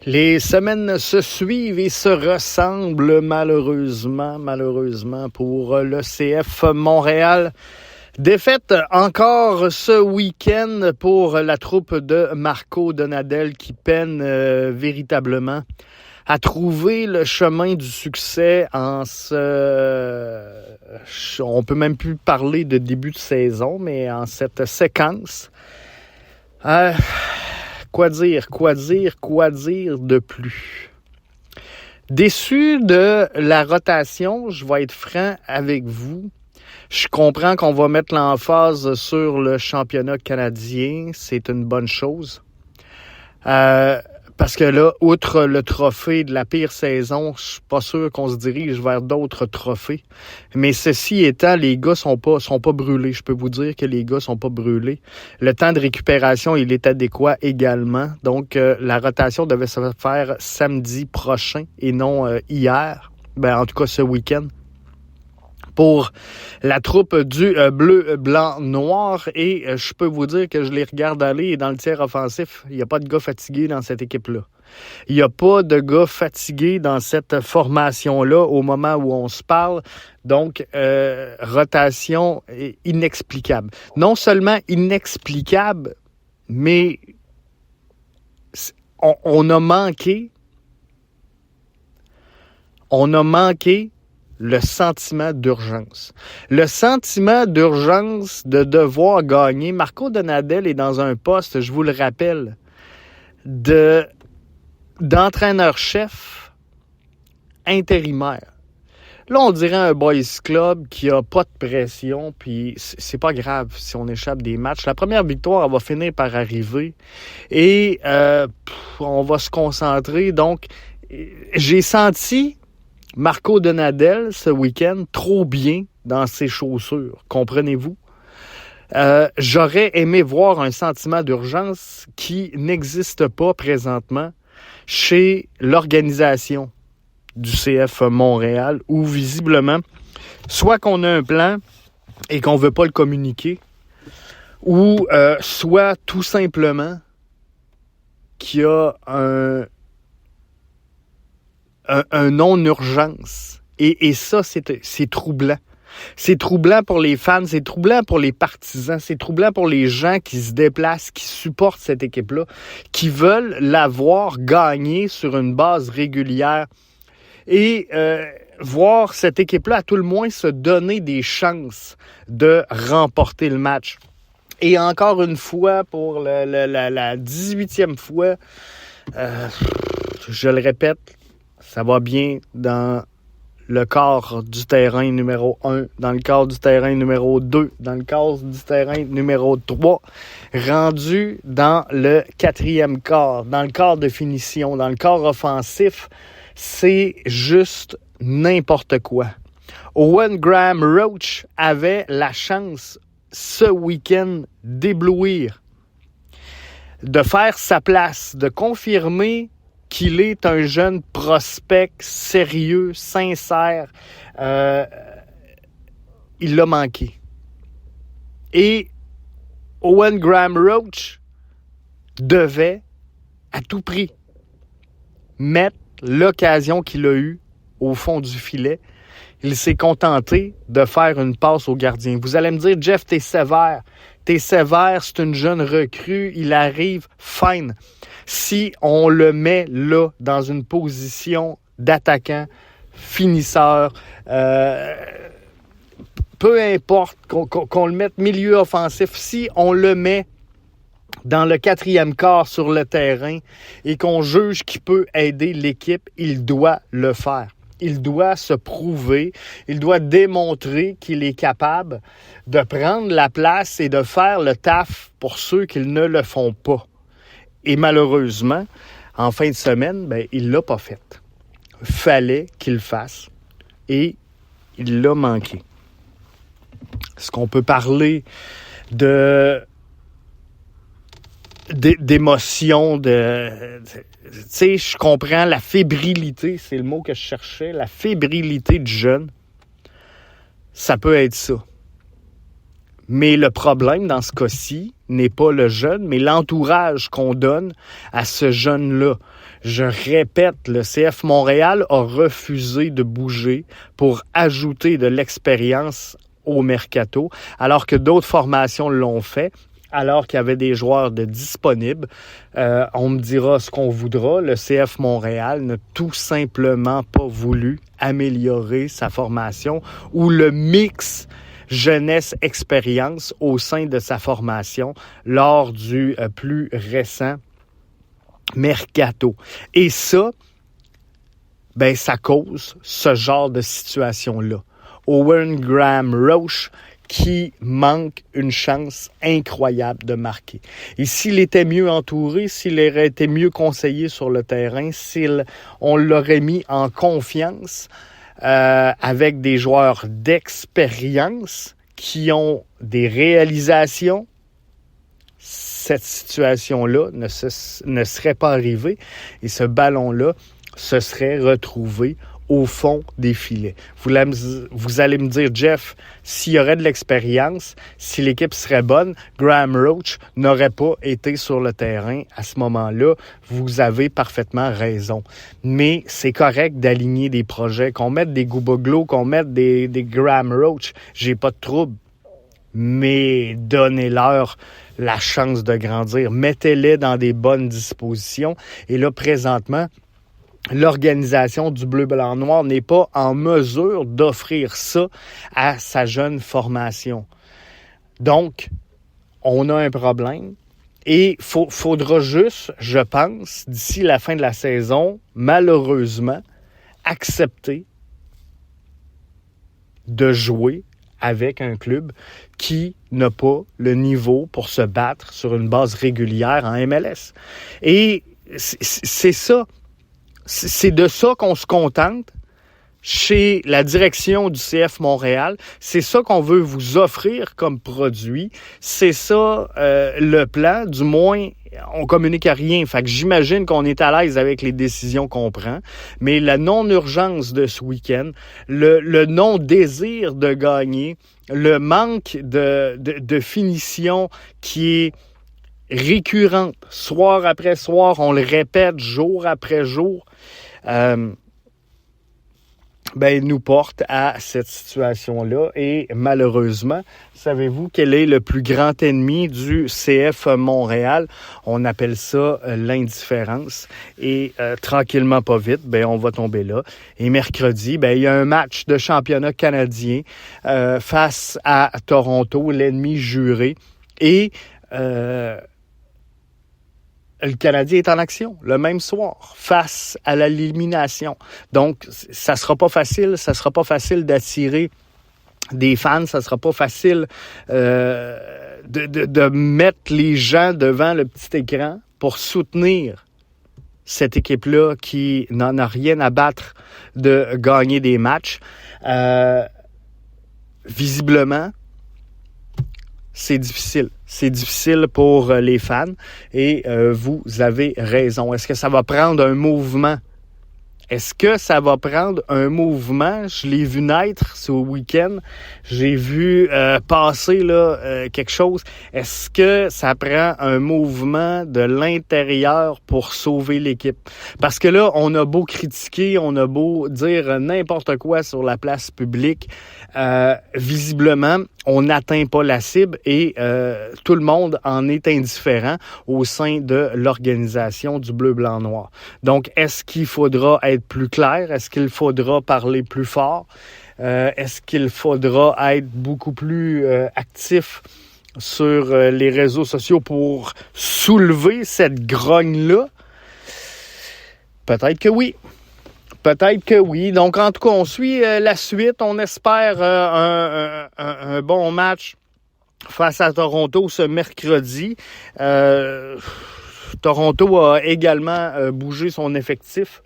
Les semaines se suivent et se ressemblent malheureusement pour le CF Montréal. Défaite encore ce week-end pour la troupe de Marco Donadel qui peine véritablement à trouver le chemin du succès en on peut même plus parler de début de saison, mais en cette séquence. Quoi dire de plus? Déçu de la rotation, je vais être franc avec vous. Je comprends qu'on va mettre l'emphase sur le championnat canadien. C'est une bonne chose. Parce que là, outre le trophée de la pire saison, je suis pas sûr qu'on se dirige vers d'autres trophées. Mais ceci étant, les gars sont pas brûlés. Je peux vous dire que les gars sont pas brûlés. Le temps de récupération, il est adéquat également. Donc, la rotation devait se faire samedi prochain et non hier. En tout cas, ce week-end. Pour la troupe du bleu, blanc, noir. Et je peux vous dire que je les regarde aller et dans le tiers offensif, il n'y a pas de gars fatigués dans cette équipe-là. Il n'y a pas de gars fatigués dans cette formation-là au moment où on se parle. Donc, rotation inexplicable. Non seulement inexplicable, mais on a manqué le sentiment d'urgence. Le sentiment d'urgence de devoir gagner. Marco Donadel est dans un poste, je vous le rappelle, d'entraîneur-chef intérimaire. Là, on dirait un boys club qui a pas de pression, puis c'est pas grave si on échappe des matchs. La première victoire, elle va finir par arriver et on va se concentrer. Donc, j'ai senti Marco Donadel, ce week-end, trop bien dans ses chaussures. Comprenez-vous? J'aurais aimé voir un sentiment d'urgence qui n'existe pas présentement chez l'organisation du CF Montréal, où visiblement, soit qu'on a un plan et qu'on ne veut pas le communiquer, ou soit tout simplement qu'il y a un non-urgence. Et ça, c'est troublant. C'est troublant pour les fans, c'est troublant pour les partisans, c'est troublant pour les gens qui se déplacent, qui supportent cette équipe-là, qui veulent la voir gagner sur une base régulière et voir cette équipe-là, à tout le moins, se donner des chances de remporter le match. Et encore une fois, pour la 18e fois, je le répète, ça va bien dans le quart du terrain numéro 1, dans le quart du terrain numéro 2, dans le quart du terrain numéro 3, rendu dans le 4e quart, dans le quart de finition, dans le quart offensif, c'est juste n'importe quoi. Owen Graham Roach avait la chance ce week-end d'éblouir, de faire sa place, de confirmer qu'il est un jeune prospect sérieux, sincère. Il l'a manqué. Et Owen Graham Roach devait, à tout prix, mettre l'occasion qu'il a eue au fond du filet. Il s'est contenté de faire une passe au gardien. Vous allez me dire, Jeff, t'es sévère. T'es sévère, c'est une jeune recrue. Il arrive, fine. Si on le met là, dans une position d'attaquant, finisseur, peu importe qu'on le mette milieu offensif, si on le met dans le 4e quart sur le terrain et qu'on juge qu'il peut aider l'équipe, il doit le faire. Il doit se prouver, il doit démontrer qu'il est capable de prendre la place et de faire le taf pour ceux qui ne le font pas. Et malheureusement, en fin de semaine, il ne l'a pas fait. Fallait qu'il le fasse et il l'a manqué. Est-ce qu'on peut parler d'émotion, tu sais, je comprends la fébrilité, c'est le mot que je cherchais, la fébrilité du jeune, ça peut être ça. Mais le problème dans ce cas-ci n'est pas le jeune, mais l'entourage qu'on donne à ce jeune-là. Je répète, le CF Montréal a refusé de bouger pour ajouter de l'expérience au mercato, alors que d'autres formations l'ont fait, alors qu'il y avait des joueurs de disponibles. On me dira ce qu'on voudra. Le CF Montréal n'a tout simplement pas voulu améliorer sa formation ou le mix jeunesse-expérience au sein de sa formation lors du plus récent mercato. Et ça, ça cause ce genre de situation-là. Owen Graham-Roche qui manque une chance incroyable de marquer. Et s'il était mieux entouré, s'il aurait été mieux conseillé sur le terrain, on l'aurait mis en confiance avec des joueurs d'expérience qui ont des réalisations, cette situation-là ne serait pas arrivée et ce ballon-là se serait retrouvé au fond des filets. Vous allez me dire, Jeff, s'il y aurait de l'expérience, si l'équipe serait bonne, Graham-Roche n'aurait pas été sur le terrain à ce moment-là. Vous avez parfaitement raison. Mais c'est correct d'aligner des projets, qu'on mette des Gouboglo, qu'on mette des Graham-Roche. J'ai pas de trouble. Mais donnez-leur la chance de grandir. Mettez-les dans des bonnes dispositions. Et là, présentement, l'organisation du Bleu, Blanc, Noir n'est pas en mesure d'offrir ça à sa jeune formation. Donc, on a un problème et faudra juste, je pense, d'ici la fin de la saison, malheureusement, accepter de jouer avec un club qui n'a pas le niveau pour se battre sur une base régulière en MLS. Et c'est ça. C'est de ça qu'on se contente chez la direction du CF Montréal. C'est ça qu'on veut vous offrir comme produit. C'est ça le plan. Du moins, on communique à rien. Fait que j'imagine qu'on est à l'aise avec les décisions qu'on prend. Mais la non-urgence de ce week-end, le non-désir de gagner, le manque de finition qui est récurrente, soir après soir, on le répète jour après jour, nous porte à cette situation-là. Et malheureusement, savez-vous quel est le plus grand ennemi du CF Montréal? On appelle ça l'indifférence. Et tranquillement, pas vite, on va tomber là. Et mercredi, il y a un match de championnat canadien face à Toronto, l'ennemi juré. Et le Canadien est en action le même soir face à l'élimination. Donc, ça sera pas facile d'attirer des fans, ça sera pas facile de mettre les gens devant le petit écran pour soutenir cette équipe-là qui n'en a rien à battre de gagner des matchs. Visiblement, c'est difficile. C'est difficile pour les fans et vous avez raison. Est-ce que ça va prendre un mouvement? Est-ce que ça va prendre un mouvement? Je l'ai vu naître ce week-end. J'ai vu passer quelque chose. Est-ce que ça prend un mouvement de l'intérieur pour sauver l'équipe? Parce que là, on a beau critiquer, on a beau dire n'importe quoi sur la place publique. Visiblement, on n'atteint pas la cible et tout le monde en est indifférent au sein de l'organisation du Bleu, Blanc, Noir. Donc, est-ce qu'il faudra être plus clair? Est-ce qu'il faudra parler plus fort? Est-ce qu'il faudra être beaucoup plus actif sur les réseaux sociaux pour soulever cette grogne-là? Peut-être que oui. Peut-être que oui. Donc, en tout cas, on suit la suite. On espère un bon match face à Toronto ce mercredi. Toronto a également bougé son effectif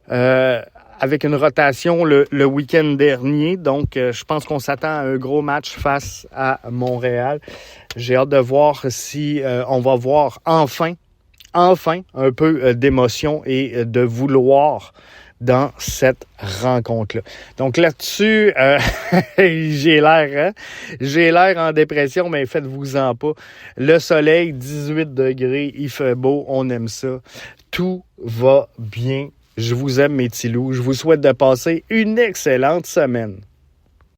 avec une rotation le week-end dernier. Donc, je pense qu'on s'attend à un gros match face à Montréal. J'ai hâte de voir si on va voir enfin enfin un peu d'émotion et de vouloir dans cette rencontre-là. Donc là-dessus, j'ai l'air en dépression, mais faites-vous-en pas. Le soleil, 18 degrés, il fait beau, on aime ça. Tout va bien. Je vous aime, mes petits loups. Je vous souhaite de passer une excellente semaine.